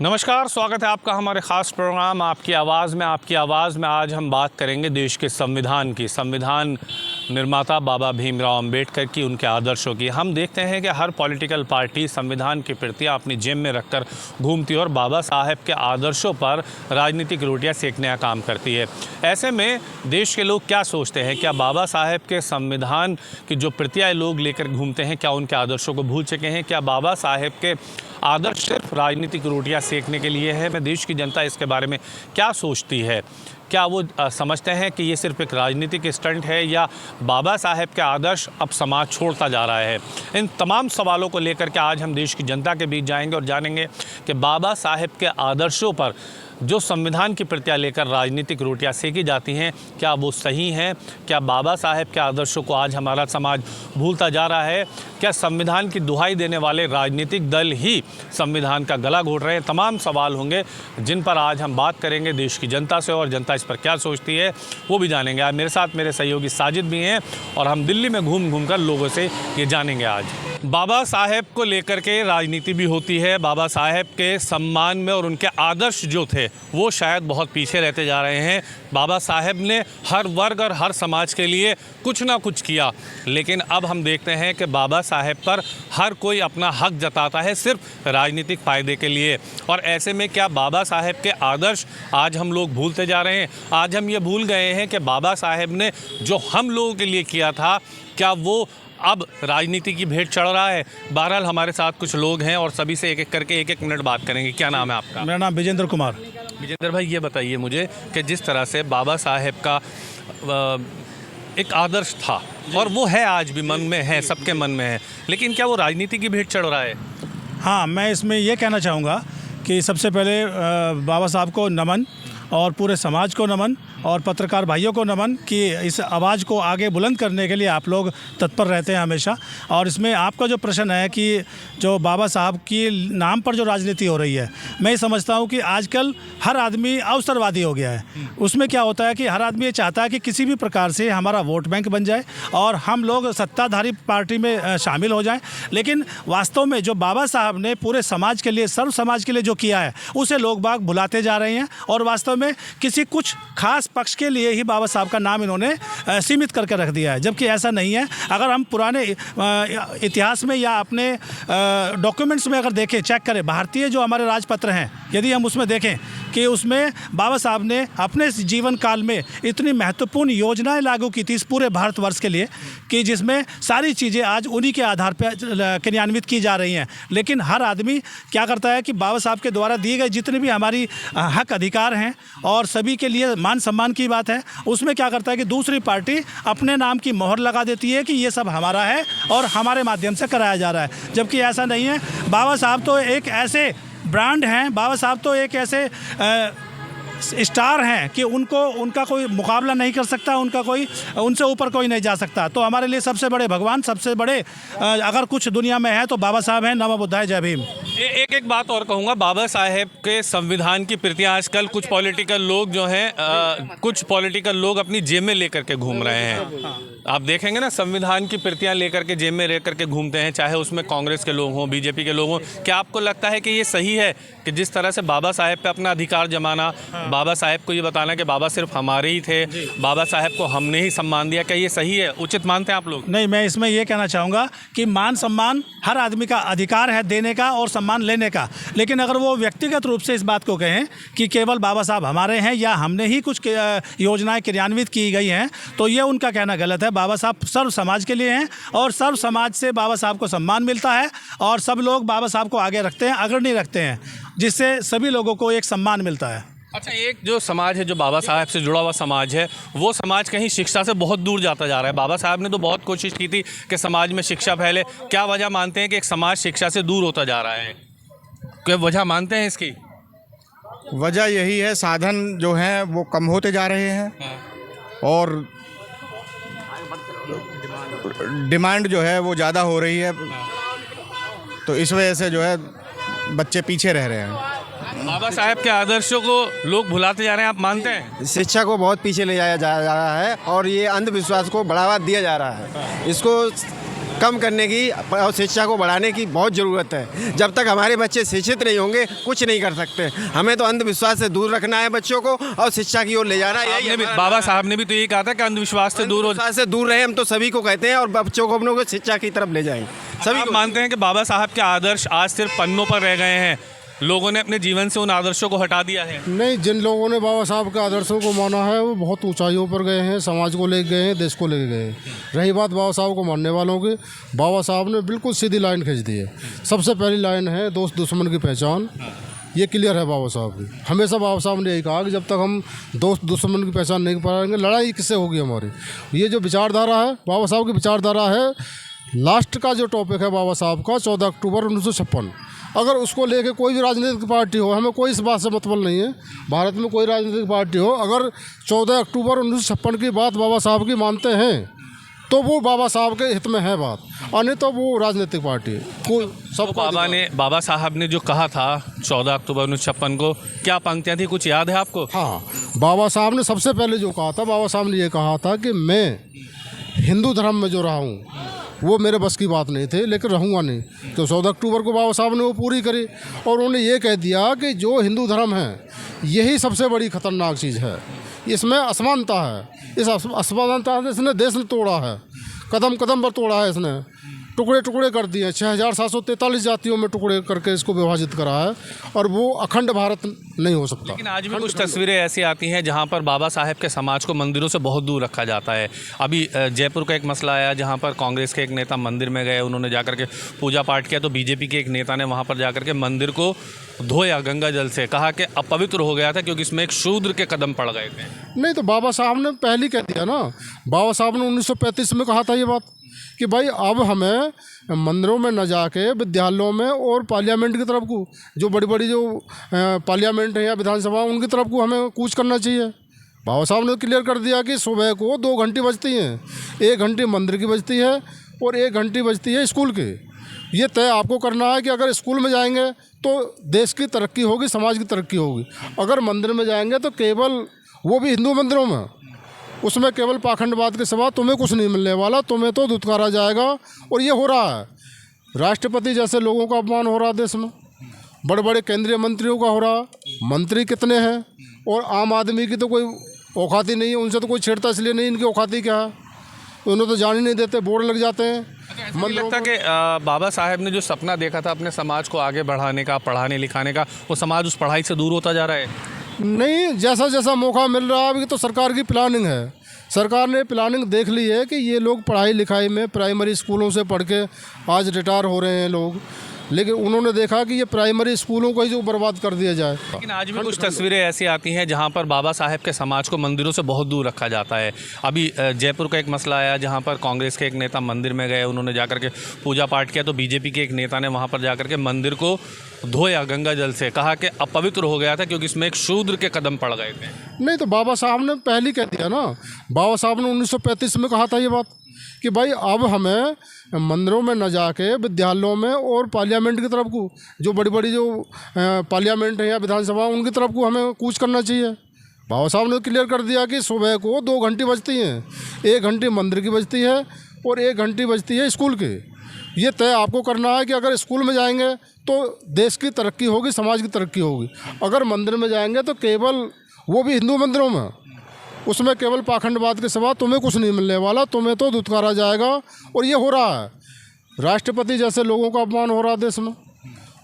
नमस्कार, स्वागत है आपका हमारे ख़ास प्रोग्राम आपकी आवाज़ में। आज हम बात करेंगे देश के संविधान की, संविधान निर्माता बाबा भीमराव अंबेडकर की, उनके आदर्शों की। हम देखते हैं कि हर पॉलिटिकल पार्टी संविधान की प्रतियां अपनी जेब में रखकर घूमती है और बाबा साहेब के आदर्शों पर राजनीतिक रोटियां सेकने का काम करती है। ऐसे में देश के लोग क्या सोचते हैं? क्या बाबा साहेब के संविधान की जो प्रतियां लोग लेकर घूमते हैं, क्या उनके आदर्शों को भूल चुके हैं? क्या बाबा साहेब के आदर्श सिर्फ राजनीतिक रोटियां सेकने के लिए है? मैं देश की जनता इसके बारे में क्या सोचती है? क्या वो समझते हैं कि ये सिर्फ एक राजनीतिक स्टंट है या बाबा साहेब के आदर्श अब समाज छोड़ता जा रहा है? इन तमाम सवालों को लेकर के आज हम देश की जनता के बीच जाएंगे और जानेंगे कि बाबा साहेब के आदर्शों पर जो संविधान की प्रतियां लेकर राजनीतिक रोटियां सेकी जाती हैं, क्या वो सही हैं? क्या बाबा साहेब के आदर्शों को आज हमारा समाज भूलता जा रहा है? क्या संविधान की दुहाई देने वाले राजनीतिक दल ही संविधान का गला घोट रहे हैं? तमाम सवाल होंगे जिन पर आज हम बात करेंगे देश की जनता से, और जनता इस पर क्या सोचती है वो भी जानेंगे। आज मेरे साथ मेरे सहयोगी साजिद भी हैं और हम दिल्ली में घूम घूम कर लोगों से ये जानेंगे। आज बाबा साहेब को लेकर के राजनीति भी होती है। बाबा साहेब के सम्मान में और उनके आदर्श जो थे वो शायद बहुत पीछे रहते जा रहे हैं। बाबा साहेब ने हर वर्ग और हर समाज के लिए कुछ ना कुछ किया, लेकिन अब हम देखते हैं कि बाबा साहेब पर हर कोई अपना हक जताता है सिर्फ राजनीतिक फ़ायदे के लिए। और ऐसे में क्या बाबा साहेब के आदर्श आज हम लोग भूलते जा रहे हैं? आज हम ये भूल गए हैं कि बाबा साहेब ने जो हम लोगों के लिए किया था, क्या वो अब राजनीति की भेंट चढ़ रहा है? बहरहाल हमारे साथ कुछ लोग हैं और सभी से एक एक करके एक मिनट बात करेंगे। क्या नाम है आपका? मेरा नाम विजेंद्र कुमार। विजेंद्र भाई, ये बताइए मुझे कि जिस तरह से बाबा साहेब का एक आदर्श था और वो है आज भी मन में है, सबके मन में है, लेकिन क्या वो राजनीति की भेंट चढ़ रहा है? हाँ, मैं इसमें ये कहना चाहूँगा कि सबसे पहले बाबा साहब को नमन और पूरे समाज को नमन और पत्रकार भाइयों को नमन कि इस आवाज़ को आगे बुलंद करने के लिए आप लोग तत्पर रहते हैं हमेशा। और इसमें आपका जो प्रश्न है कि जो बाबा साहब की नाम पर जो राजनीति हो रही है, मैं समझता हूँ कि आजकल हर आदमी अवसरवादी हो गया है। उसमें क्या होता है कि हर आदमी ये चाहता है कि किसी भी प्रकार से हमारा वोट बैंक बन जाए और हम लोग सत्ताधारी पार्टी में शामिल हो जाएं। लेकिन वास्तव में जो बाबा साहब ने पूरे समाज के लिए, सर्व समाज के लिए जो किया है, उसे लोग बाग भुलाते जा रहे हैं और वास्तव में किसी कुछ खास पक्ष के लिए ही बाबा साहब का नाम इन्होंने सीमित करके रख दिया है, जबकि ऐसा नहीं है। अगर हम पुराने इतिहास में या अपने डॉक्यूमेंट्स में अगर देखें, चेक करें, भारतीय जो हमारे राजपत्र हैं, यदि हम उसमें देखें कि उसमें बाबा साहब ने अपने जीवन काल में इतनी महत्वपूर्ण योजनाएं लागू की थी इस पूरे भारतवर्ष के लिए कि जिसमें सारी चीज़ें आज उन्हीं के आधार पर क्रियान्वित की जा रही हैं। लेकिन हर आदमी क्या करता है कि बाबा साहब के द्वारा दिए गए जितने भी हमारी हक अधिकार हैं और सभी के लिए मान सम्मान की बात है, उसमें क्या करता है कि दूसरी पार्टी अपने नाम की मोहर लगा देती है कि ये सब हमारा है और हमारे माध्यम से कराया जा रहा है, जबकि ऐसा नहीं है। बाबा साहब तो एक ऐसे ब्रांड हैं, बाबा साहब तो एक ऐसे स्टार हैं कि उनका कोई मुकाबला नहीं कर सकता, उनसे ऊपर कोई नहीं जा सकता। तो हमारे लिए सबसे बड़े भगवान, सबसे बड़े अगर कुछ दुनिया में है तो बाबा साहब हैं। नमो बुद्धाय, जय भीम। एक बात और कहूँगा, बाबा साहेब के संविधान की प्रतियां आजकल कुछ पॉलिटिकल लोग जो हैं कुछ पॉलिटिकल लोग अपनी जेब में लेकर के घूम रहे हैं। आप देखेंगे ना, संविधान की प्रतियां लेकर के जेब में लेकर के घूमते हैं, चाहे उसमें कांग्रेस के लोग हों, बीजेपी के लोग हों। क्या आपको लगता है कि ये सही है कि जिस तरह से बाबा साहेब पे अपना अधिकार जमाना, बाबा साहेब को ये बताना कि बाबा सिर्फ हमारे ही थे, बाबा साहेब को हमने ही सम्मान दिया, क्या ये सही है, उचित मानते हैं आप लोग? नहीं, मैं इसमें ये कहना चाहूँगा कि मान सम्मान हर आदमी का अधिकार है देने का और सम्मान लेने का। लेकिन अगर वो व्यक्तिगत रूप से इस बात को कहें कि केवल बाबा साहब हमारे हैं या हमने ही कुछ योजनाएं क्रियान्वित की गई हैं, तो ये उनका कहना गलत है। बाबा साहब सर्व समाज के लिए हैं और सर्व समाज से बाबा साहब को सम्मान मिलता है और सब लोग बाबा साहब को आगे रखते हैं, अग्रणी रखते हैं, जिससे सभी लोगों को एक सम्मान मिलता है। अच्छा, एक जो समाज है, जो बाबा साहब से जुड़ा हुआ समाज है, वो समाज कहीं शिक्षा से बहुत दूर जाता जा रहा है। बाबा साहब ने तो बहुत कोशिश की थी कि समाज में शिक्षा फैले। क्या वजह मानते हैं कि एक समाज शिक्षा से दूर होता जा रहा है? क्या वजह मानते हैं इसकी? वजह यही है, साधन जो हैं वो कम होते जा रहे हैं और डिमांड जो है वो ज़्यादा हो रही है, तो इस वजह से जो है बच्चे पीछे रह रहे हैं। बाबा साहेब के आदर्शों को लोग भुलाते जा रहे हैं, आप मानते हैं? शिक्षा को बहुत पीछे ले जाया जा रहा है और ये अंधविश्वास को बढ़ावा दिया जा रहा है। इसको कम करने की और शिक्षा को बढ़ाने की बहुत ज़रूरत है। जब तक हमारे बच्चे शिक्षित नहीं होंगे कुछ नहीं कर सकते। हमें तो अंधविश्वास से दूर रखना है बच्चों को और शिक्षा की ओर ले जाना है। आपने भी, बाबा साहब ने भी तो यही कहा था कि अंधविश्वास से दूर हो। अंधविश्वास से दूर रहे, हम तो सभी को कहते हैं और बच्चों को अपनों को शिक्षा की तरफ ले जाएं। सभी आप को मानते हैं कि बाबा साहब के आदर्श आज सिर्फ पन्नों पर रह गए हैं, लोगों ने अपने जीवन से उन आदर्शों को हटा दिया है? नहीं, जिन लोगों ने बाबा साहब के आदर्शों को माना है वो बहुत ऊंचाइयों पर गए हैं, समाज को ले गए हैं, देश को ले गए हैं। रही बात बाबा साहब को मानने वालों की, बाबा साहब ने बिल्कुल सीधी लाइन खींच दी है। सबसे पहली लाइन है दोस्त दुश्मन की पहचान, ये क्लियर है बाबा साहब की। हमेशा बाबा साहब ने यही कहा कि जब तक हम दोस्त दुश्मन की पहचान नहीं पाएंगे, लड़ाई किससे होगी हमारी। ये जो विचारधारा है बाबा साहब की विचारधारा है। लास्ट का जो टॉपिक है बाबा साहब का 14 अक्टूबर 1956, अगर उसको लेके कोई भी राजनीतिक पार्टी हो, हमें कोई इस बात से मतलब नहीं है भारत में कोई राजनीतिक पार्टी हो, अगर 14 अक्टूबर 1956 की बात बाबा साहब की मानते हैं तो वो बाबा साहब के हित में है बात, और नहीं तो वो राजनीतिक पार्टी कोई सब। बाबा साहब ने जो कहा था 14 अक्टूबर 1956 को, क्या पंक्तियाँ थी, कुछ याद है आपको? हाँ, बाबा साहब ने सबसे पहले जो कहा था, बाबा साहब ने ये कहा था कि मैं हिंदू धर्म में जो रहा हूँ वो मेरे बस की बात नहीं थे, लेकिन रहूँगा नहीं। तो 14 अक्टूबर को बाबा साहब ने वो पूरी करी और उन्होंने ये कह दिया कि जो हिंदू धर्म है यही सबसे बड़ी खतरनाक चीज़ है, इसमें असमानता है। इस असमानता से इसने देश ने तोड़ा है, कदम कदम पर तोड़ा है इसने, टुकड़े टुकड़े कर दिए। 6743 जातियों में टुकड़े करके इसको विभाजित करा है और वो अखंड भारत नहीं हो सकता। लेकिन आज भी कुछ तस्वीरें ऐसी आती हैं जहां पर बाबा साहब के समाज को मंदिरों से बहुत दूर रखा जाता है। अभी जयपुर का एक मसला आया जहां पर कांग्रेस के एक नेता मंदिर में गए, उन्होंने जाकर के पूजा पाठ किया, तो बीजेपी के एक नेता ने वहां पर जाकर के मंदिर को धोया गंगा जल से, कहा कि अपवित्र हो गया था क्योंकि इसमें एक शूद्र के कदम पड़ गए थे। नहीं, तो बाबा साहब ने पहले कह दिया ना, बाबा साहब ने 1935 में कहा था ये बात कि भाई अब हमें मंदिरों में न जाके विद्यालयों में और पार्लियामेंट की तरफ को, जो बड़ी बड़ी जो पार्लियामेंट है या विधानसभा, उनकी तरफ को हमें कूच करना चाहिए। बाबा साहब ने क्लियर कर दिया कि सुबह को 2 घंटी बजती हैं, 1 घंटी मंदिर की बजती है और 1 घंटी बजती है स्कूल की। ये तय आपको करना है कि अगर स्कूल में जाएंगे तो देश की तरक्की होगी, समाज की तरक्की होगी। अगर मंदिर में जाएंगे तो केवल वो भी हिंदू मंदिरों में, उसमें केवल पाखंडवाद के सिवा तुम्हें कुछ नहीं मिलने वाला, तुम्हें तो धुतकारा जाएगा। और ये हो रहा है, राष्ट्रपति जैसे लोगों का अपमान हो रहा है देश में, बड़े बड़े केंद्रीय मंत्रियों का हो रहा। मंत्री कितने हैं और आम आदमी की तो कोई औकात ही नहीं है, उनसे तो कोई छेड़ता इसलिए नहीं, इनकी औकात ही क्या है, उन्हें तो जान ही नहीं देते, बोर्ड लग जाते हैं। मुझे लगता है कि बाबा साहब ने जो सपना देखा था अपने समाज को आगे बढ़ाने का, पढ़ाने लिखाने का, वो समाज उस पढ़ाई से दूर होता जा रहा है। नहीं, जैसा जैसा मौका मिल रहा है, अभी तो सरकार की प्लानिंग है, सरकार ने प्लानिंग देख ली है कि ये लोग पढ़ाई लिखाई में प्राइमरी स्कूलों से पढ़ के आज रिटायर हो रहे हैं लोग, लेकिन उन्होंने देखा कि ये प्राइमरी स्कूलों को ही जो बर्बाद कर दिया जाए। लेकिन आज भी कुछ तस्वीरें ऐसी आती हैं जहां पर बाबा साहब के समाज को मंदिरों से बहुत दूर रखा जाता है। अभी जयपुर का एक मसला आया जहां पर कांग्रेस के एक नेता मंदिर में गए, उन्होंने जाकर के पूजा पाठ किया, तो बीजेपी के एक नेता ने वहां पर जाकर के मंदिर को धोया गंगा जल से, कहा कि अपवित्र हो गया था क्योंकि इसमें एक शूद्र के कदम पड़ गए थे। नहीं, तो बाबा साहब ने पहले कह दिया ना, बाबा साहब ने 1935 में कहा था ये बात कि भाई अब हमें मंदिरों में न जाके विद्यालयों में और पार्लियामेंट की तरफ को, जो बड़ी बड़ी जो पार्लियामेंट है या विधानसभा, उनकी तरफ को हमें कूच करना चाहिए। बाबा साहब ने क्लियर कर दिया कि सुबह को 2 घंटी बजती हैं, 1 घंटी मंदिर की बजती है और 1 घंटी बजती है स्कूल की। ये तय आपको करना है कि अगर स्कूल में जाएंगे तो देश की तरक्की होगी, समाज की तरक्की होगी। अगर मंदिर में जाएंगे तो केवल वो भी हिंदू मंदिरों में, उसमें केवल पाखंडवाद के सिवा तुम्हें कुछ नहीं मिलने वाला, तुम्हें तो धुतकारा जाएगा। और ये हो रहा है, राष्ट्रपति जैसे लोगों का अपमान हो रहा है देश में,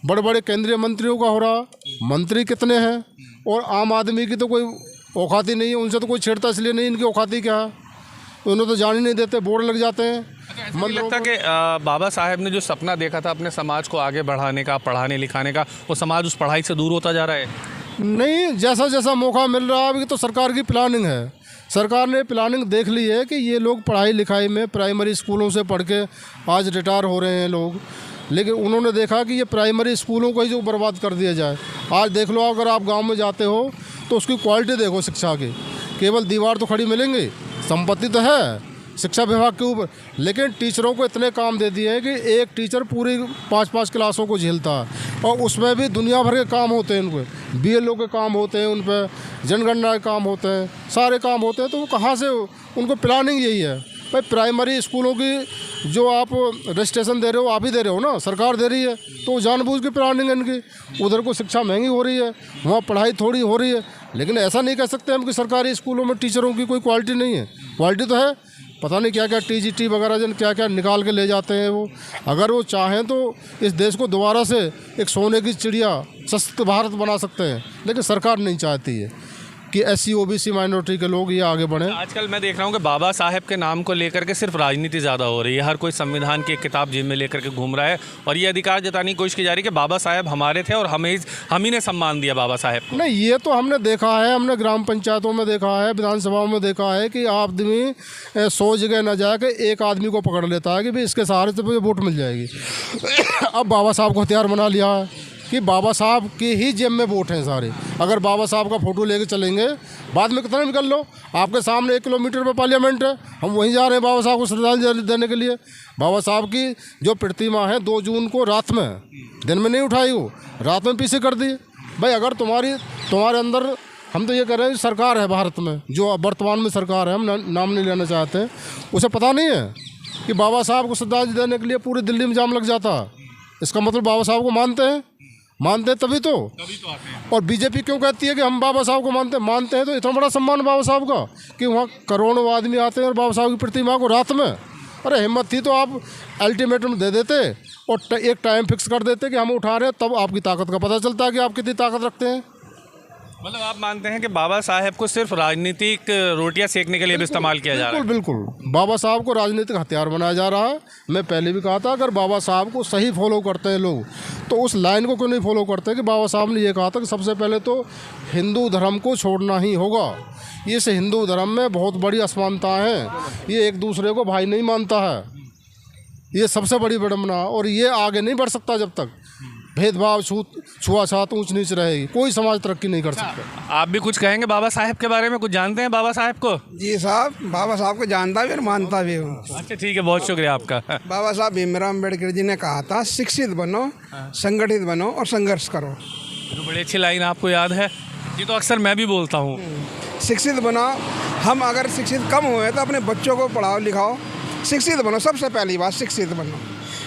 बड़े बड़े केंद्रीय मंत्रियों का हो रहा। मंत्री कितने हैं और आम आदमी की तो कोई औकात ही नहीं है, उनसे तो कोई छेड़ता इसलिए नहीं, इनकी औकात ही क्या है, उन्हें तो जान ही नहीं देते, बोर्ड लग जाते हैं। मुझे लगता है कि बाबा साहब ने जो सपना देखा था अपने समाज को आगे बढ़ाने का, पढ़ाने लिखाने का, वो समाज उस पढ़ाई से दूर होता जा रहा है। नहीं, जैसा जैसा मौका मिल रहा है, अभी तो सरकार की प्लानिंग है, सरकार ने प्लानिंग देख ली है कि ये लोग पढ़ाई लिखाई में प्राइमरी स्कूलों से पढ़ के आज रिटायर हो रहे हैं लोग, लेकिन उन्होंने देखा कि ये प्राइमरी स्कूलों को ही जो बर्बाद कर दिया जाए। आज देख लो, अगर आप गांव में जाते हो तो उसकी क्वालिटी देखो शिक्षा की, केवल दीवार तो खड़ी मिलेंगी, संपत्ति तो है शिक्षा विभाग के ऊपर, लेकिन टीचरों को इतने काम दे दिए हैं कि एक टीचर पूरी 5-5 क्लासों को झेलता है, और उसमें भी दुनिया भर के काम होते हैं, उनके BLO के काम होते हैं, उन पर जनगणना के काम होते हैं, सारे काम होते हैं। तो वो कहाँ से, उनको प्लानिंग यही है भाई प्राइमरी स्कूलों की जो आप रजिस्ट्रेशन दे रहे हो, आप ही दे रहे हो ना, सरकार दे रही है, तो जानबूझ के प्लानिंग इनकी। उधर को शिक्षा महंगी हो रही है, वहाँ पढ़ाई थोड़ी हो रही है, लेकिन ऐसा नहीं कह सकते हम कि सरकारी स्कूलों में टीचरों की कोई क्वालिटी नहीं है। क्वालिटी तो है, पता नहीं क्या क्या TGT वगैरह जन क्या क्या निकाल के ले जाते हैं वो। अगर वो चाहें तो इस देश को दोबारा से एक सोने की चिड़िया सशक्त भारत बना सकते हैं, लेकिन सरकार नहीं चाहती है कि SC OBC माइनॉरिटी के लोग ये आगे बढ़ें। आजकल मैं देख रहा हूँ कि बाबा साहेब के नाम को लेकर के सिर्फ राजनीति ज़्यादा हो रही है। हर कोई संविधान की एक किताब जेब में लेकर के घूम रहा है और ये अधिकार जताने की कोशिश की जा रही है कि बाबा साहेब हमारे थे और हम ही ने सम्मान दिया बाबा साहेब को। नहीं, ये तो हमने देखा है, हमने ग्राम पंचायतों में देखा है, विधानसभाओं में देखा है कि आदमी 100 जगह न जाके एक आदमी को पकड़ लेता है कि भाई इसके सहारे से मुझे वोट मिल जाएगी। अब बाबा साहब को हथियार बना लिया है कि बाबा साहब की ही जेब में वोट हैं सारे। अगर बाबा साहब का फ़ोटो लेके चलेंगे, बाद में कितना निकल लो, आपके सामने 1 किलोमीटर पर पार्लियामेंट है, हम वहीं जा रहे हैं बाबा साहब को श्रद्धांजलि देने के लिए। बाबा साहब की जो प्रतिमा है 2 जून को रात में, दिन में नहीं उठाई, वो रात में पीछे कर दी। भाई अगर तुम्हारे अंदर, हम तो ये कह रहे हैं सरकार है भारत में, जो वर्तमान में सरकार है, हम नाम नहीं लेना चाहते हैं, उसे पता नहीं है कि बाबा साहब को श्रद्धांजलि देने के लिए पूरी दिल्ली में जाम लग जाता है। इसका मतलब बाबा साहब को मानते हैं तभी तो आते हैं। और बीजेपी क्यों कहती है कि हम बाबा साहब को मानते हैं? तो इतना बड़ा सम्मान बाबा साहब का कि वहाँ करोड़ों आदमी आते हैं और बाबा साहब की प्रतिमा को रात में, अरे हिम्मत थी तो आप अल्टीमेटम दे देते और एक टाइम फिक्स कर देते कि हम उठा रहे हैं, तब आपकी ताकत का पता चलता है कि आप कितनी ताकत रखते हैं। मतलब आप मानते हैं कि बाबा साहेब को सिर्फ राजनीतिक रोटियां सेकने के लिए भी इस्तेमाल किया जा रहा है? बिल्कुल, बाबा साहब को राजनीतिक हथियार बनाया जा रहा है। मैं पहले भी कहा था, अगर बाबा साहब को सही फॉलो करते हैं लोग, तो उस लाइन को क्यों नहीं फॉलो करते कि बाबा साहब ने ये कहा था कि सबसे पहले तो हिंदू धर्म को छोड़ना ही होगा। इस हिंदू धर्म में बहुत बड़ी असमानता है, ये एक दूसरे को भाई नहीं मानता है, ये सबसे बड़ी विडंबना। और ये आगे नहीं बढ़ सकता जब तक भेदभाव, छुआछूत, ऊंच नीच रहेगी, कोई समाज तरक्की नहीं कर सकता। आप भी कुछ कहेंगे बाबा साहेब के बारे में? कुछ जानते हैं बाबा साहेब को? जी साहब, बाबा साहब को जानता भी और मानता भी हूँ। अच्छा ठीक है, बहुत शुक्रिया आपका। बाबा साहब भीमराव अम्बेडकर जी ने कहा था, शिक्षित बनो, संगठित बनो और संघर्ष करो। तो बड़ी अच्छी लाइन आपको याद है, ये तो अक्सर मैं भी बोलता हूँ। शिक्षित बनो, हम अगर शिक्षित कम हुए तो अपने बच्चों को पढ़ाओ लिखाओ। शिक्षित बनो, सबसे पहली बात शिक्षित बनो।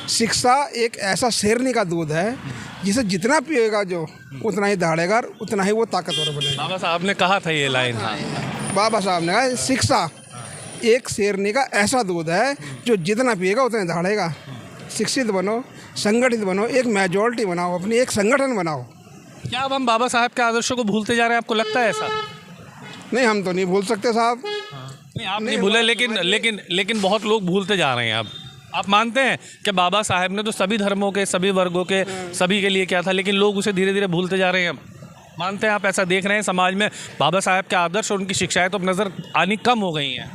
शिक्षा एक ऐसा शेरनी का दूध है जिसे जितना पिएगा जो, उतना ही दहाड़ेगा, उतना ही वो ताकतवर बनेगा। बाबा साहब ने कहा था ये लाइन। बाबा साहब ने कहा शिक्षा एक शेरनी का ऐसा दूध है जो जितना पिएगा उतना दहाड़ेगा। शिक्षित बनो, संगठित बनो, एक मेजॉरिटी बनाओ, अपनी एक संगठन बनाओ। क्या अब हम बाबा साहब के आदर्शों को भूलते जा रहे हैं? आपको लगता है ऐसा? नहीं, हम तो नहीं भूल सकते साहब। नहीं, आप नहीं भूले, लेकिन बहुत लोग भूलते जा रहे हैं। अब आप मानते हैं कि बाबा साहब ने तो सभी धर्मों के, सभी वर्गों के, सभी के लिए किया था, लेकिन लोग उसे धीरे धीरे भूलते जा रहे हैं? मानते हैं आप? ऐसा देख रहे हैं समाज में बाबा साहब के आदर्श और उनकी शिक्षाएं तो अब नज़र आनी कम हो गई हैं?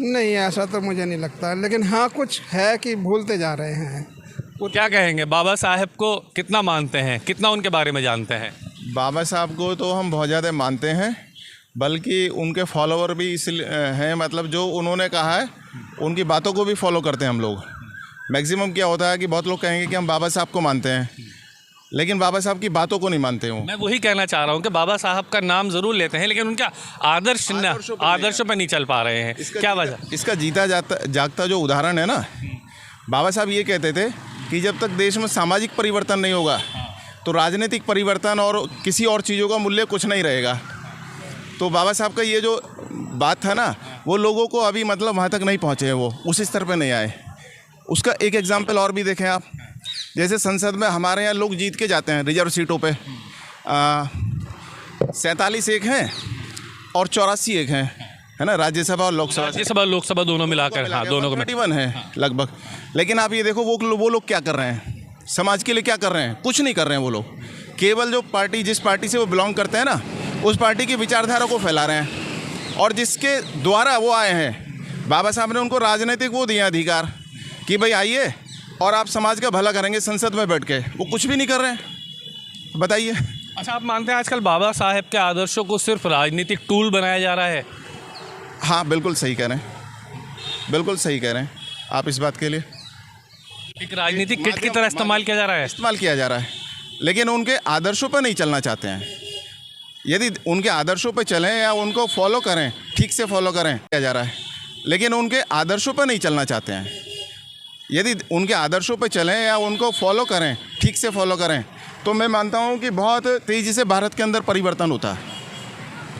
नहीं, ऐसा तो मुझे नहीं लगता, लेकिन हाँ कुछ है कि भूलते जा रहे हैं। वो क्या कहेंगे, बाबा साहब को कितना मानते हैं, कितना उनके बारे में जानते हैं? बाबा साहब को तो हम बहुत ज़्यादा मानते हैं, बल्कि उनके फॉलोवर भी इसलिए हैं, मतलब जो उन्होंने कहा है उनकी बातों को भी फॉलो करते हैं हम लोग। मैक्सिमम क्या होता है कि बहुत लोग कहेंगे कि हम बाबा साहब को मानते हैं, लेकिन बाबा साहब की बातों को नहीं मानते हो। मैं वही कहना चाह रहा हूँ कि बाबा साहब का नाम ज़रूर लेते हैं, लेकिन उनका आदर्शों पर नहीं चल पा रहे हैं। क्या वजह? इसका जीता जागता जो उदाहरण है ना, बाबा साहब ये कहते थे कि जब तक देश में सामाजिक परिवर्तन नहीं होगा तो राजनीतिक परिवर्तन और किसी और चीज़ों का मूल्य कुछ नहीं रहेगा। तो बाबा साहब का ये जो बात था ना, वो लोगों को अभी मतलब वहाँ तक नहीं पहुँचे हैं, वो उस स्तर पे नहीं आए। उसका एक एग्जाम्पल और भी देखें आप, जैसे संसद में हमारे यहाँ लोग जीत के जाते हैं रिजर्व सीटों पे, 47 एक हैं और 84 एक हैं, है ना, राज्यसभा और लोकसभा दोनों मिलाकर, हाँ, दोनों को 31 है लगभग। लेकिन आप ये देखो वो लोग क्या कर रहे हैं, समाज के लिए क्या कर रहे हैं? कुछ नहीं कर रहे हैं वो लोग। केवल जो पार्टी, जिस पार्टी से वो बिलोंग करते हैं ना, उस पार्टी की विचारधारा को फैला रहे हैं, और जिसके द्वारा वो आए हैं, बाबा साहब ने उनको राजनीतिक वो दिया अधिकार कि भाई आइए और आप समाज का भला करेंगे संसद में बैठ के। वो कुछ भी नहीं कर रहे हैं, बताइए। अच्छा, आप मानते हैं आजकल बाबा साहब के आदर्शों को सिर्फ राजनीतिक टूल बनाया जा रहा है? हाँ, बिल्कुल सही कह रहे हैं, बिल्कुल सही कह रहे हैं आप इस बात के लिए। एक राजनीतिक किट की तरह इस्तेमाल किया जा रहा है? इस्तेमाल किया जा रहा है, लेकिन उनके आदर्शों पर नहीं चलना चाहते हैं। यदि उनके आदर्शों पर चलें या उनको फॉलो करें, ठीक से फॉलो करें, किया जा रहा है, लेकिन उनके आदर्शों पर नहीं चलना चाहते हैं। यदि उनके आदर्शों पर चलें या उनको फॉलो करें, ठीक से फॉलो करें, तो मैं मानता हूँ कि बहुत तेज़ी से भारत के अंदर परिवर्तन होता है।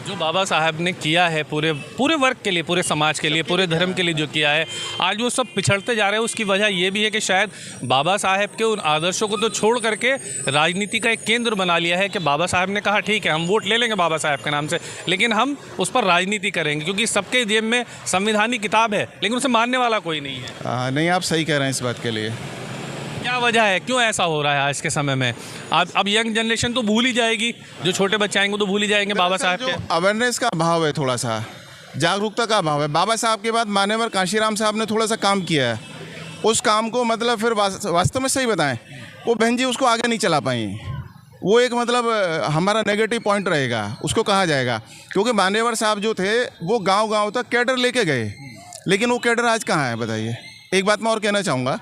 जो बाबा साहब ने किया है पूरे वर्ग के लिए, पूरे समाज के लिए, पूरे धर्म के लिए जो किया है, आज वो सब पिछड़ते जा रहे हैं। उसकी वजह ये भी है कि शायद बाबा साहब के उन आदर्शों को तो छोड़ करके राजनीति का एक केंद्र बना लिया है कि बाबा साहब ने कहा ठीक है हम वोट ले लेंगे बाबा साहब के नाम से, लेकिन हम उस पर राजनीति करेंगे, क्योंकि सबके जेब में संविधानिक किताब है लेकिन उसे मानने वाला कोई नहीं है। नहीं, आप सही कह रहे हैं इस बात के लिए। क्या वजह है, क्यों ऐसा हो रहा है आज के समय में? अब यंग जनरेशन तो भूल ही जाएगी, जो छोटे बच्चे आएंगे तो भूल ही जाएंगे बाबा साहब के। अवेयरनेस का अभाव है, थोड़ा सा जागरूकता का अभाव है। बाबा साहब के बाद मान्यवर कांशीराम साहब ने थोड़ा सा काम किया है, उस काम को मतलब फिर वास्तव में सही बताएं, वो बहन जी उसको आगे नहीं चला पाई। वो एक मतलब हमारा नेगेटिव पॉइंट रहेगा, उसको कहा जाएगा, क्योंकि मान्यवर साहब जो थे वो गाँव तक कैडर लेके गए, लेकिन वो कैडर आज कहाँ है बताइए। एक बात मैं और कहना चाहूँगा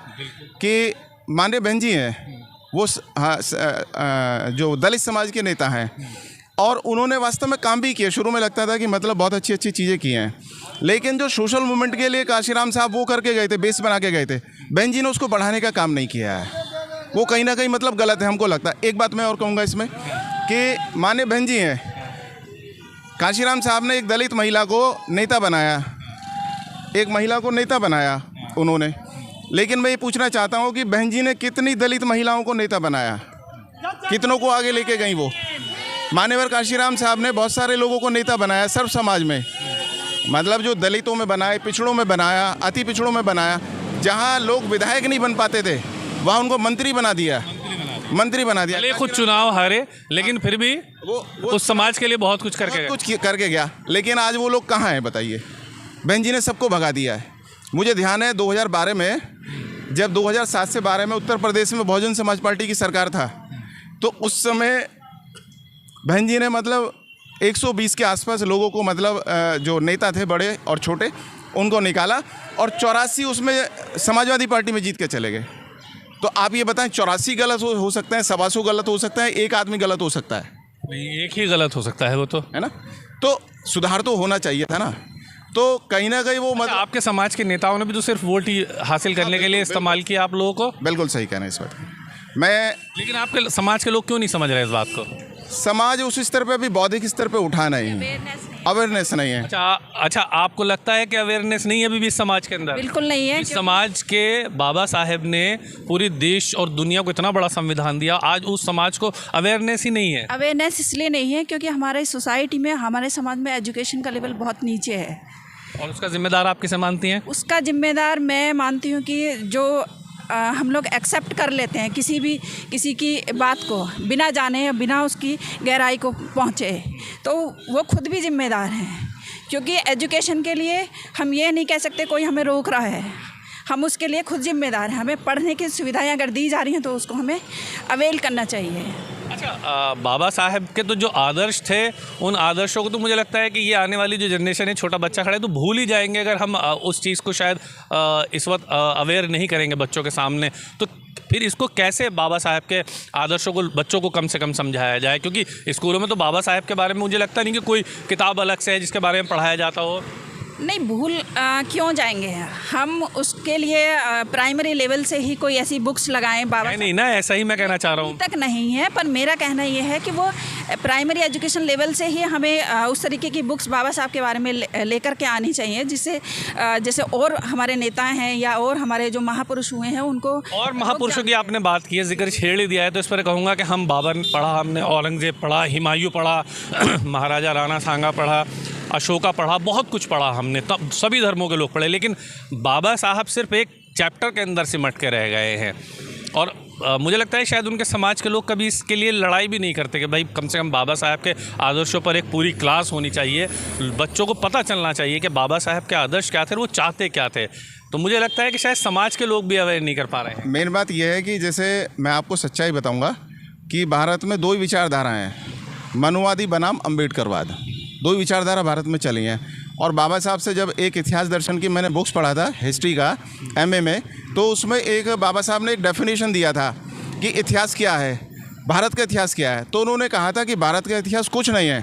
कि माननीय बहन जी हैं, वो जो दलित समाज के नेता हैं, और उन्होंने वास्तव में काम भी किए। शुरू में लगता था कि मतलब बहुत अच्छी अच्छी चीज़ें की हैं, लेकिन जो सोशल मूवमेंट के लिए कांशीराम साहब वो करके गए थे, बेस बना के गए थे, बहन जी ने उसको बढ़ाने का काम नहीं किया है। वो कहीं ना कहीं मतलब गलत है, हमको लगता है। एक बात मैं और कहूँगा इसमें कि माननीय बहन जी हैं, कांशीराम साहब ने एक दलित महिला को नेता बनाया, एक महिला को नेता बनाया उन्होंने, लेकिन मैं ये पूछना चाहता हूँ कि बहन जी ने कितनी दलित महिलाओं को नेता बनाया, कितनों को आगे लेके गई वो। मान्यवर कांशीराम साहब ने बहुत सारे लोगों को नेता बनाया सर्व समाज में, मतलब जो दलितों में बनाए, पिछड़ों में बनाया, अति पिछड़ों में बनाया। जहाँ लोग विधायक नहीं बन पाते थे वहाँ उनको मंत्री बना दिया। भले खुद चुनाव हारे, लेकिन फिर भी वो उस समाज के लिए बहुत कुछ करके गया। लेकिन आज वो लोग कहाँ हैं बताइए। बहन जी ने सबको भगा दिया है। मुझे ध्यान है 2012 में, जब 2007 से 12 में उत्तर प्रदेश में बहुजन समाज पार्टी की सरकार था, तो उस समय बहन जी ने मतलब 120 के आसपास लोगों को, मतलब जो नेता थे बड़े और छोटे, उनको निकाला, और 84 उसमें समाजवादी पार्टी में जीत के चले गए। तो आप ये बताएं, 84 गलत हो सकते हैं, 125 गलत हो सकता है, एक आदमी गलत हो सकता है? नहीं, एक ही गलत हो सकता है, वो तो है ना। तो सुधार तो होना चाहिए था ना। तो कहीं ना कहीं वो मतलब आपके समाज के नेताओं ने भी तो सिर्फ वोट ही हासिल करने के लिए इस्तेमाल किया आप लोगों को। बिल्कुल सही कहना है इस बात मैं। लेकिन आपके समाज के लोग क्यों नहीं समझ रहे इस बात को? समाज उस स्तर पे, अभी बौद्धिक स्तर पे उठा नहीं, अवेयरनेस नहीं है। अच्छा, आपको लगता है कि अवेयरनेस नहीं है अभी भी समाज के अंदर? बिल्कुल नहीं है। समाज के बाबा साहेब ने पूरी देश और दुनिया को इतना बड़ा संविधान दिया, आज उस समाज को अवेयरनेस ही नहीं है। अवेयरनेस इसलिए नहीं है क्योंकि हमारे सोसाइटी में, हमारे समाज में एजुकेशन का लेवल बहुत नीचे है। और उसका जिम्मेदार आप किसे मानती हैं? उसका जिम्मेदार मैं मानती हूँ कि जो हम लोग एक्सेप्ट कर लेते हैं किसी की बात को बिना जाने या बिना उसकी गहराई को पहुँचे, तो वो खुद भी जिम्मेदार हैं। क्योंकि एजुकेशन के लिए हम ये नहीं कह सकते कोई हमें रोक रहा है, हम उसके लिए खुद जिम्मेदार हैं। हमें पढ़ने की सुविधाएं अगर दी जा रही हैं तो उसको हमें अवेल करना चाहिए। अच्छा, बाबा साहब के तो जो आदर्श थे, उन आदर्शों को तो मुझे लगता है कि ये आने वाली जो जनरेशन है, छोटा बच्चा खड़ा है, तो भूल ही जाएंगे अगर हम उस चीज़ को शायद इस वक्त अवेयर नहीं करेंगे बच्चों के सामने। तो फिर इसको कैसे बाबा साहब के आदर्शों को बच्चों को कम से कम समझाया जाए? क्योंकि स्कूलों में तो बाबा साहब के बारे में मुझे लगता नहीं कि कोई किताब अलग से है जिसके बारे में पढ़ाया जाता हो। नहीं, भूल क्यों जाएंगे हम? उसके लिए प्राइमरी लेवल से ही कोई ऐसी बुक्स लगाएं। बाबा नहीं ना, ऐसा ही मैं कहना चाह रहा हूँ। तक नहीं है, पर मेरा कहना ये है कि वो प्राइमरी एजुकेशन लेवल से ही हमें उस तरीके की बुक्स बाबा साहब के बारे में लेकर के आनी चाहिए, जिससे जैसे और हमारे नेता हैं या और हमारे जो महापुरुष हुए हैं उनको। और महापुरुषों की आपने बात की है, जिक्र छेड़ ही दिया है, तो इस पर कहूँगा कि हम बाबर पढ़ा, हमने औरंगजेब पढ़ा, हुमायूं पढ़ा, महाराजा राणा सांगा पढ़ा, अशोका पढ़ा, बहुत कुछ पढ़ा हमने, तब सभी धर्मों के लोग पढ़े, लेकिन बाबा साहब सिर्फ एक चैप्टर के अंदर सिमट के रह गए हैं। और मुझे लगता है शायद उनके समाज के लोग कभी इसके लिए लड़ाई भी नहीं करते कि भाई कम से कम बाबा साहब के आदर्शों पर एक पूरी क्लास होनी चाहिए, बच्चों को पता चलना चाहिए कि बाबा साहब के आदर्श क्या थे, वो चाहते क्या थे। तो मुझे लगता है कि शायद समाज के लोग भी अवेयर नहीं कर पा रहे हैं। मेन बात यह है कि जैसे मैं आपको सच्चाई बताऊँगा कि भारत में 2 ही विचारधाराएँ हैं, मनुवादी बनाम अम्बेडकरवाद। 2 ही विचारधारा भारत में चली हैं। और बाबा साहब से जब एक इतिहास दर्शन की मैंने बुक्स पढ़ा था, हिस्ट्री का, MA में, तो उसमें एक बाबा साहब ने एक डेफिनेशन दिया था कि इतिहास क्या है, भारत का इतिहास क्या है। तो उन्होंने कहा था कि भारत का इतिहास कुछ नहीं है,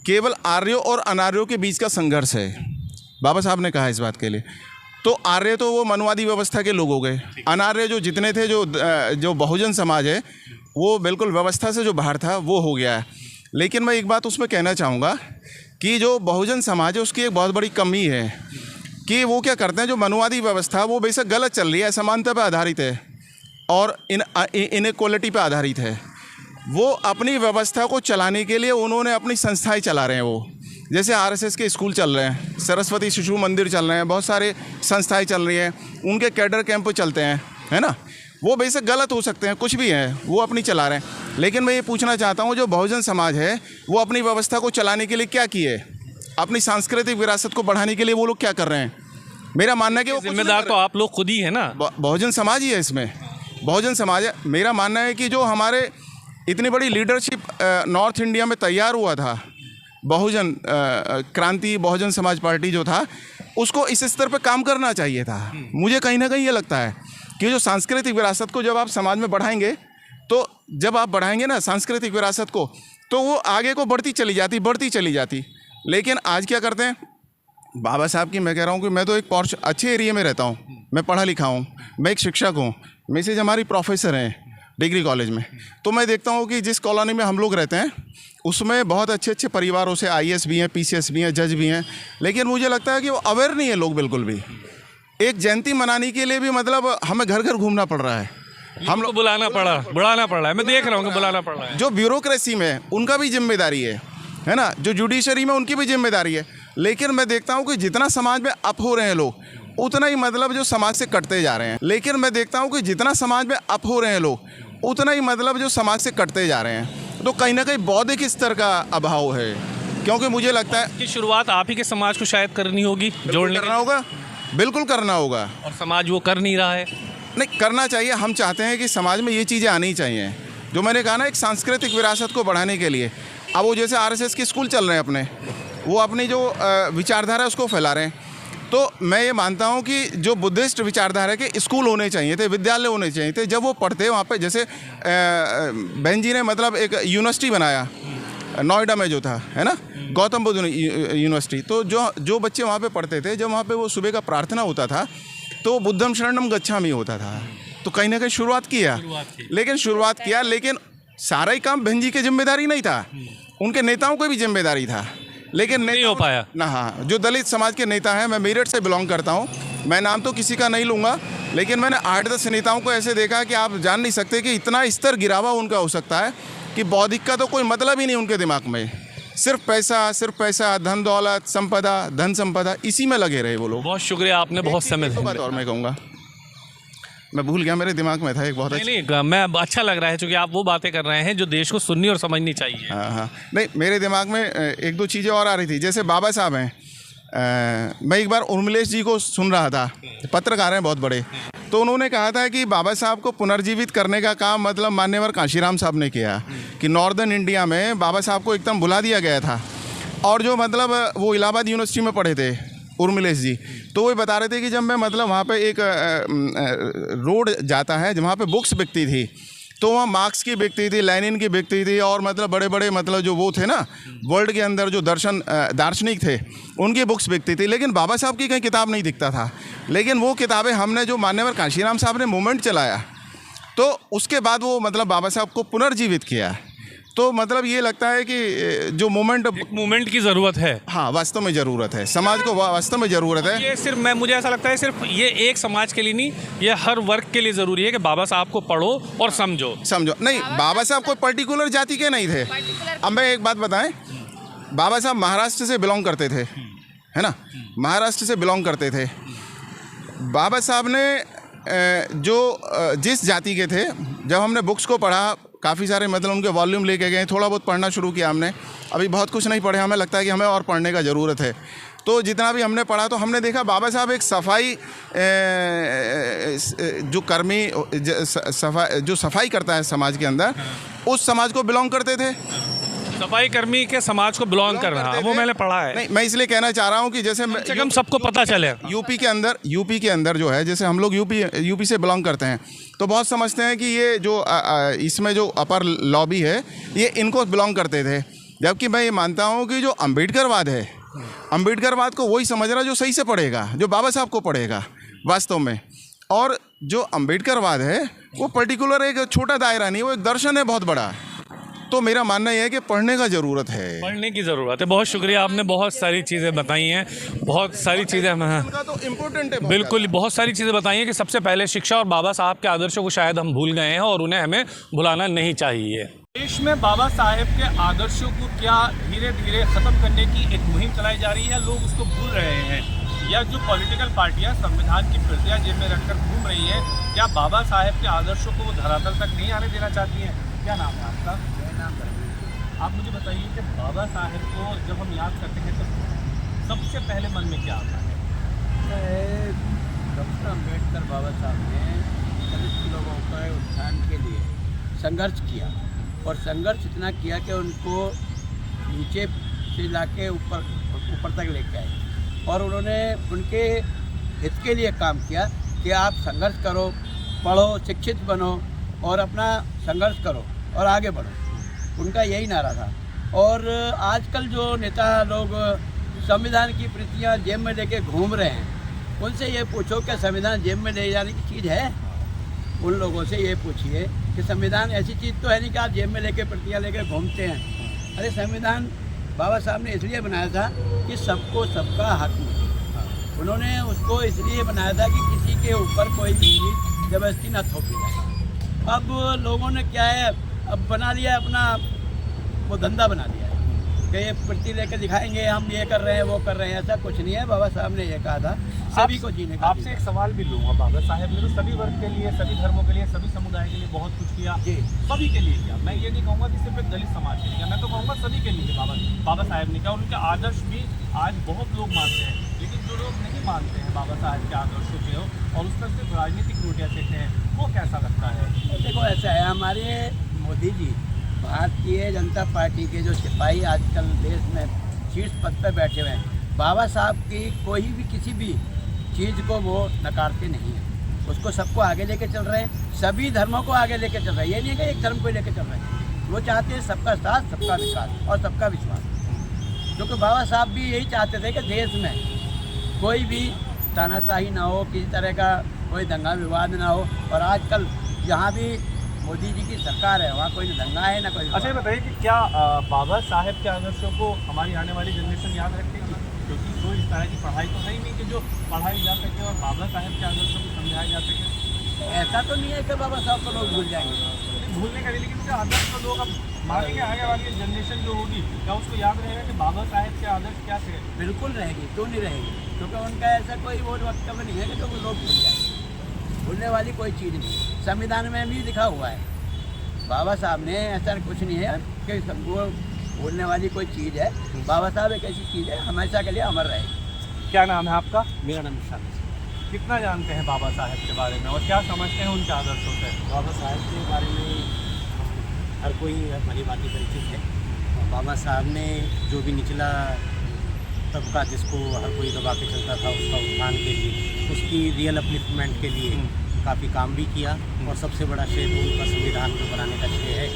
केवल आर्यों और अनार्यों के बीच का संघर्ष है। बाबा साहब ने कहा इस बात के लिए। तो आर्य तो वो मनुवादी व्यवस्था के लोग हो गए, अनार्य जो जितने थे, जो बहुजन समाज है वो बिल्कुल व्यवस्था से जो बाहर था वो हो गया है। लेकिन मैं एक बात उसमें कहना चाहूँगा कि जो बहुजन समाज है उसकी एक बहुत बड़ी कमी है कि वो क्या करते हैं, जो मनुवादी व्यवस्था वो बेशक गलत चल रही है, असमानता पर आधारित है और इनइक्वालिटी पर आधारित है। वो अपनी व्यवस्था को चलाने के लिए उन्होंने अपनी संस्थाएं चला रहे हैं। वो जैसे आरएसएस के स्कूल चल रहे हैं, सरस्वती शिशु मंदिर चल रहे हैं, बहुत सारे संस्थाएं चल रही हैं, उनके कैडर कैंप चलते हैं, है ना। वो बेशक गलत हो सकते हैं, कुछ भी हैं, वो अपनी चला रहे हैं। लेकिन मैं ये पूछना चाहता हूँ, जो बहुजन समाज है वो अपनी व्यवस्था को चलाने के लिए क्या किए, अपनी सांस्कृतिक विरासत को बढ़ाने के लिए वो लोग क्या कर रहे हैं? मेरा मानना है कि वो जिम्मेदार तो आप लोग खुद ही है ना, बहुजन समाज ही है इसमें, बहुजन समाज है। मेरा मानना है कि जो हमारे इतनी बड़ी लीडरशिप नॉर्थ इंडिया में तैयार हुआ था, बहुजन क्रांति बहुजन समाज पार्टी जो था, उसको इस स्तर पर काम करना चाहिए था। मुझे कहीं ना कहीं ये लगता है कि जो सांस्कृतिक विरासत को जब आप समाज में बढ़ाएंगे, तो जब आप बढ़ाएंगे ना सांस्कृतिक विरासत को, तो वो आगे को बढ़ती चली जाती। लेकिन आज क्या करते हैं बाबा साहब की, मैं कह रहा हूँ कि मैं तो एक पॉर्च अच्छे एरिया में रहता हूँ, मैं पढ़ा लिखा हूँ, मैं एक शिक्षक हूँ, मैसेज हमारी प्रोफेसर हैं डिग्री कॉलेज में। तो मैं देखता हूँ कि जिस कॉलोनी में हम लोग रहते हैं उसमें बहुत अच्छे अच्छे परिवारों से आईएएस भी हैं, पीसीएस भी हैं, जज भी हैं, लेकिन मुझे लगता है कि वो अवेयर नहीं है लोग बिल्कुल भी। एक जयंती मनाने के लिए भी मतलब हमें घर घर घूमना पड़ रहा है, हम लोग बुलाना पड़ रहा है। मैं देख रहा हूँ कि बुलाना पड़ रहा है। जो ब्यूरोक्रेसी में उनका भी जिम्मेदारी है ना, जो जुडिशरी में उनकी भी जिम्मेदारी है। लेकिन मैं देखता हूँ कि जितना समाज में अप हो रहे हैं लोग, उतना ही मतलब जो समाज से कटते जा रहे हैं। लेकिन मैं देखता हूँ कि जितना समाज में अप हो रहे हैं लोग, उतना ही मतलब जो समाज से कटते जा रहे हैं। तो कहीं ना कहीं बौद्धिक स्तर का अभाव है, क्योंकि मुझे लगता है कि शुरुआत आप ही के समाज को शायद करनी होगी, जोड़ने करना होगा, बिल्कुल करना होगा। और समाज वो कर नहीं रहा है। नहीं, करना चाहिए। हम चाहते हैं कि समाज में ये चीज़ें आनी चाहिए, जो मैंने कहा ना, एक सांस्कृतिक विरासत को बढ़ाने के लिए। अब वो जैसे आरएसएस के स्कूल चल रहे हैं अपने, वो अपनी जो विचारधारा है उसको फैला रहे हैं। तो मैं ये मानता हूँ कि जो बुद्धिस्ट विचारधारा के स्कूल होने चाहिए थे, विद्यालय होने चाहिए थे, जब वो पढ़ते वहाँ पे, जैसे बहन जी ने मतलब एक यूनिवर्सिटी बनाया नोएडा में जो था, है ना, गौतम बुद्ध यूनिवर्सिटी। तो जो बच्चे वहाँ पे पढ़ते थे, जब वहाँ पे वो सुबह का प्रार्थना होता था तो बुद्धम शरणम गच्छामि होता था। तो कहीं ना कहीं शुरुआत किया, लेकिन सारा ही काम बहन जी की जिम्मेदारी नहीं था, उनके नेताओं को भी जिम्मेदारी था, लेकिन नहीं हो पाया ना। हाँ, जो दलित समाज के नेता हैं, मैं मेरठ से बिलोंग करता हूँ, मैं नाम तो किसी का नहीं लूँगा, लेकिन मैंने 8-10 नेताओं को ऐसे देखा कि आप जान नहीं सकते कि इतना स्तर गिरा हुआ उनका हो सकता है कि बौद्धिक का तो कोई मतलब ही नहीं उनके दिमाग में। सिर्फ पैसा, धन दौलत, धन संपदा, इसी में लगे रहे वो लोग। बहुत शुक्रिया, आपने बहुत समय बात और मैं कहूँगा, मैं भूल गया, मेरे दिमाग में था एक बहुत नहीं, मैं अच्छा लग रहा है क्योंकि आप वो बातें कर रहे हैं जो देश को सुननी और समझनी चाहिए। हाँ, नहीं, मेरे दिमाग में 1-2 चीज़ें और आ रही थी। जैसे बाबा साहब हैं, मैं एक बार उर्मिलेश जी को सुन रहा था, पत्रकार हैं बहुत बड़े, तो उन्होंने कहा था कि बाबा साहब को पुनर्जीवित करने का काम मतलब मान्यवर कांशीराम साहब ने किया, कि नॉर्दर्न इंडिया में बाबा साहब को एकदम भुला दिया गया था। और जो मतलब वो इलाहाबाद यूनिवर्सिटी में पढ़े थे उर्मिलेश जी, तो वो बता रहे थे कि जब मैं मतलब वहाँ पे एक रोड जाता है जहाँ पे बुक्स बिकती थी, तो वहाँ मार्क्स की बिकती थी, लेनिन की बिकती थी, और मतलब बड़े बड़े मतलब जो वो थे ना वर्ल्ड के अंदर जो दार्शनिक थे, उनकी बुक्स बिकती थी, लेकिन बाबा साहब की कहीं किताब नहीं दिखता था। लेकिन वो किताबें हमने, जो मान्यवर कांशीराम साहब ने मूवमेंट चलाया, तो उसके बाद वो मतलब बाबा साहब को पुनर्जीवित किया। तो मतलब ये लगता है कि जो मूवमेंट की ज़रूरत है। हाँ, वास्तव में ज़रूरत है, समाज को वास्तव में ज़रूरत है। ये सिर्फ मुझे ऐसा लगता है सिर्फ ये एक समाज के लिए नहीं, ये हर वर्ग के लिए ज़रूरी है कि बाबा साहब को पढ़ो और समझो। नहीं, बाबा साहब कोई पर्टिकुलर जाति के नहीं थे। अब मैं एक बात बताएं, बाबा साहब महाराष्ट्र से बिलोंग करते थे, है ना, महाराष्ट्र से बिलोंग करते थे। बाबा साहब ने जिस जाति के थे, जब हमने बुक्स को पढ़ा, काफ़ी सारे मतलब उनके वॉल्यूम लेके गए, थोड़ा बहुत पढ़ना शुरू किया हमने, अभी बहुत कुछ नहीं पढ़े, हमें लगता है कि हमें और पढ़ने का ज़रूरत है। तो जितना भी हमने पढ़ा, तो हमने देखा बाबा साहब एक जो सफाई करता है समाज के अंदर, उस समाज को बिलोंग करते थे। सफाई कर्मी के समाज को बिलोंग कर रहा है, वो मैंने पढ़ा है। नहीं, मैं इसलिए कहना चाह रहा हूँ कि जैसे हम सबको पता चले, यूपी के अंदर जो है, जैसे हम लोग यूपी से बिलोंग करते हैं, तो बहुत समझते हैं कि ये जो इसमें जो अपर लॉबी है, ये इनको बिलोंग करते थे। जबकि मैं ये मानता हूँ कि जो अम्बेडकरवाद है, अम्बेडकरवाद को वही समझ रहा जो सही से पढ़ेगा, जो बाबा साहब को पढ़ेगा वास्तव में। और जो अम्बेडकरवाद है वो पर्टिकुलर एक छोटा दायरा नहीं, वो एक दर्शन है बहुत बड़ा। तो मेरा मानना यह है कि पढ़ने का ज़रूरत है, पढ़ने की ज़रूरत है। बहुत शुक्रिया, आपने बहुत सारी चीज़ें बताई हैं, बहुत सारी चीज़ें उनका तो इम्पोर्टेंट है बिल्कुल, बहुत सारी चीज़ें बताई हैं कि सबसे पहले शिक्षा और बाबा साहब के आदर्शों को शायद हम भूल गए हैं और उन्हें हमें भुलाना नहीं चाहिए। देश में बाबा साहेब के आदर्शों को क्या धीरे धीरे ख़त्म करने की एक मुहिम चलाई जा रही है, लोग उसको भूल रहे हैं, या जो पॉलिटिकल पार्टियां संविधान की प्रतियां जेब में रखकर घूम रही हैं, क्या बाबा साहेब के आदर्शों को वो धरातल तक नहीं आने देना चाहती हैं? क्या नाम है आपका? आप मुझे बताइए कि बाबा साहेब को जब हम याद करते हैं तो सबसे पहले मन में क्या आता है? डॉक्टर अम्बेडकर बाबा साहब ने दलित लोगों के उत्थान के लिए संघर्ष किया, और संघर्ष इतना किया कि उनको नीचे से लाके ऊपर तक लेके आए, और उन्होंने उनके हित के लिए काम किया कि आप संघर्ष करो, पढ़ो, शिक्षित बनो और अपना संघर्ष करो और आगे बढ़ो। उनका यही नारा था। और आजकल जो नेता लोग संविधान की प्रतियां जेब में लेके घूम रहे हैं, उनसे ये पूछो कि संविधान जेब में ले जाने की चीज़ है? उन लोगों से ये पूछिए कि संविधान ऐसी चीज़ तो है नहीं कि आप जेब में लेके प्रतियां लेके घूमते हैं। अरे संविधान बाबा साहब ने इसलिए बनाया था कि सबको सबका हक मिले। उन्होंने उसको इसलिए बनाया था कि किसी के ऊपर कोई भी चीज़ ज़बरदस्ती ना थोपी जाए। अब लोगों ने क्या है, अब बना लिया अपना वो धंधा बना लिया है कि ये प्रति लेकर दिखाएंगे हम ये कर रहे हैं वो कर रहे हैं। ऐसा कुछ नहीं है। बाबा साहब ने ये कहा था सभी को जीने का। आपसे एक सवाल भी लूँगा, बाबा साहेब ने तो सभी वर्ग के लिए, सभी धर्मों के लिए, सभी समुदाय के लिए बहुत कुछ किया, सभी के लिए किया। मैं ये नहीं कहूँगा कि सिर्फ एक दलित समाज के लिए किया, मैं तो कहूँगा सभी के लिए बाबा साहेब ने किया। उनके आदर्श भी आज बहुत लोग मानते हैं, लेकिन जो लोग नहीं मानते हैं बाबा साहेब के आदर्शों के और उस पर सिर्फ राजनीतिक रोटियाँ सेकते हैं, वो कैसा लगता है? देखो ऐसा है, हमारे मोदी जी भारतीय जनता पार्टी के जो सिपाही आजकल देश में शीर्ष पद पर बैठे हुए हैं, बाबा साहब की कोई भी किसी भी चीज़ को वो नकारते नहीं हैं। उसको सबको आगे लेके चल रहे हैं, सभी धर्मों को आगे लेके चल रहे हैं। ये नहीं कि एक धर्म को लेके चल रहे हैं। वो चाहते हैं सबका साथ, सबका विकास और सबका विश्वास। क्योंकि बाबा साहब भी यही चाहते थे कि देश में कोई भी तानाशाही ना हो, किसी तरह का कोई दंगा विवाद ना हो। और आजकल जहाँ भी मोदी जी की सरकार है वहाँ कोई दंगा है ना कोई। अच्छा, ये बताइए कि क्या बाबा साहेब के आदर्शों को हमारी आने वाली जनरेशन याद रखेगी? क्योंकि कोई इस तरह की पढ़ाई तो है ही नहीं कि जो पढ़ाई जा सके और बाबा साहेब के आदर्शों को समझाया जा सके। ऐसा तो नहीं है कि बाबा साहब को लोग भूल जाएंगे, भूलने का नहीं, लेकिन उसके आदर्श को लोग अब मानेंगे। आगे वाली जनरेशन जो होगी क्या उसको याद रहेगा कि बाबा साहेब के आदर्श क्या थे? बिल्कुल रहेगी, क्यों नहीं रहेगी? क्योंकि उनका ऐसा कोई वो वक्तव्य नहीं है कि जो वो लोग भूल जाएंगे। भूलने वाली कोई चीज़ नहीं। संविधान में भी लिखा हुआ है, बाबा साहब ने ऐसा कुछ नहीं है कि वो भूलने वाली कोई चीज़ है। बाबा साहब एक ऐसी चीज़ है हमेशा के लिए अमर रहेगी। क्या नाम है आपका? मेरा नाम निशान। कितना जानते हैं बाबा साहेब के बारे में और क्या समझते हैं उनके आदर्शों से? बाबा साहब के बारे में हर कोई भली भांति परिचित है। बाबा साहब ने जो भी निचला तबका जिसको हर कोई दबा के चलता था, उसका उत्थान के लिए, उसकी रियल अपलिफ्टमेंट के लिए काफ़ी काम भी किया। और सबसे बड़ा श्रेय तो उनका संविधान जो बनाने का श्रेय है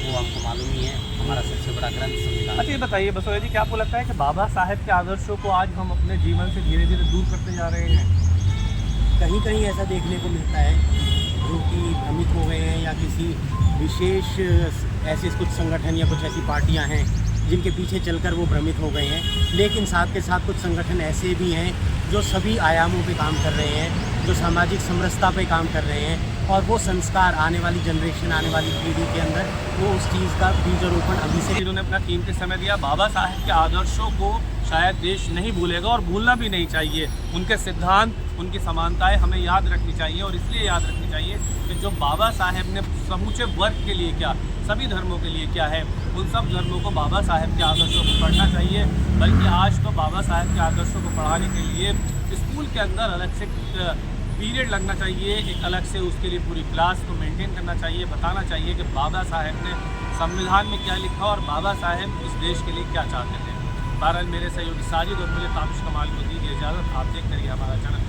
वो हमको मालूम ही है। हमारा सबसे बड़ा ग्रंथ संविधान। अच्छा, ये बताइए बसोया जी, क्या आपको लगता है कि बाबा साहेब के आदर्शों को आज हम अपने जीवन से धीरे धीरे दूर करते जा रहे हैं? कहीं कहीं ऐसा देखने को मिलता है, जो कि भ्रमित हो गए हैं या किसी विशेष ऐसे कुछ संगठन या कुछ ऐसी पार्टियां हैं जिनके पीछे चलकर वो भ्रमित हो गए हैं। लेकिन साथ के साथ कुछ संगठन ऐसे भी हैं जो सभी आयामों पे काम कर रहे हैं, जो सामाजिक समरसता पे काम कर रहे हैं। और वो संस्कार आने वाली जनरेशन, आने वाली पीढ़ी के अंदर वो उस चीज़ का बीजारोपण अभी से। इन्होंने अपना कीमती समय दिया। बाबा साहेब के आदर्शों को शायद देश नहीं भूलेगा और भूलना भी नहीं चाहिए। उनके सिद्धांत, उनकी समानताएं हमें याद रखनी चाहिए, और इसलिए याद रखनी चाहिए कि जो बाबा साहेब ने समूचे वर्ग के लिए क्या, सभी धर्मों के लिए क्या है, उन सब धर्मों को बाबा साहेब के आदर्शों को पढ़ना चाहिए। बल्कि आज तो बाबा साहेब के आदर्शों को पढ़ाने के लिए स्कूल के अंदर अलग से पीरियड लगना चाहिए, एक अलग से उसके लिए पूरी क्लास को मेंटेन करना चाहिए, बताना चाहिए कि बाबा साहेब ने संविधान में क्या लिखा और बाबा साहेब इस देश के लिए क्या चाहते थे। बहरहाल मेरे सहयोगी साजिद और मुझे ताबिश कमाल को दीजिए इजाज़त। आप देखते रहिए हमारा चैनल।